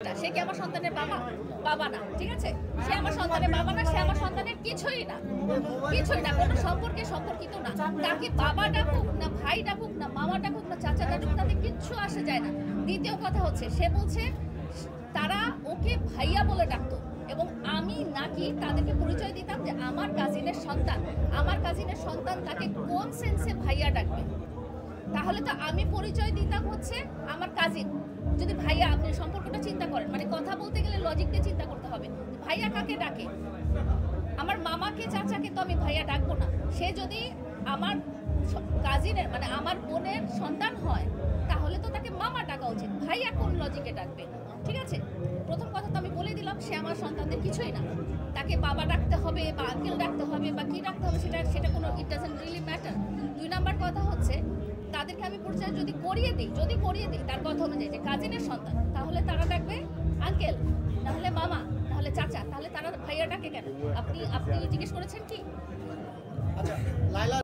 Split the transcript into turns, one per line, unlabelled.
সে কি আমার সন্তানের বাবা? বাবা না, ঠিক আছে? সে আমার সন্তানের বাবা না, সে আমার সন্তানের কিছুই না, কিছুই না, কোনো সম্পর্কে সম্পর্কিত না। তাকে বাবা ডাকুক না, ভাই ডাকুক না, মামা ডাকুক না, চাচা ডাকুক, তাতে কিচ্ছু আসে যায় না। দ্বিতীয় কথা হচ্ছে, সে বলছে তারা ওকে ভাইয়া বলে ডাকতো এবং আমি নাকি তাদেরকে পরিচয় দিতাম যে আমার কাজিনের সন্তান তাকে কোন সেন্সে ভাইয়া ডাকবে। তাহলে তো আমি পরিচয় দিতাম হচ্ছে আমার কাজিন। যদি ভাইয়া, আপনি সম্পর্কটা চিন্তা করেন, মানে কথা বলতে গেলে লজিক দিয়ে চিন্তা করতে হবে। ভাইয়া কাকে ডাকে? আমার মামাকে, চাচাকে তো আমি ভাইয়া ডাকবো না। সে যদি আমার কাজিনের, মানে আমার বোনের সন্তান হয়, তাহলে তো তাকে মামা ডাকা উচিত। ভাইয়া কোন লজিকে ডাকবে? ঠিক আছে, প্রথম কথা তো আমি বলে দিলাম, সে আমার সন্তানদের কিছুই না। তাকে বাবা ডাকতে হবে বা আঙ্কেল ডাকতে হবে বা কি ডাকতে হবে, সেটা কোনো, it doesn't really matter. 2 number কথা হচ্ছে, তাদেরকে আমি পরিচয় যদি করিয়ে দিই তার কথা অনুযায়ী যে কাজিনের সন্তান, তাহলে তারা ডাকবে আঙ্কেল, নাহলে মামা, নাহলে চাচা। তাহলে তারা ভাইয়া ডাকে কেন? আপনি জিজ্ঞেস করেছেন কি?
আচ্ছা লাইলা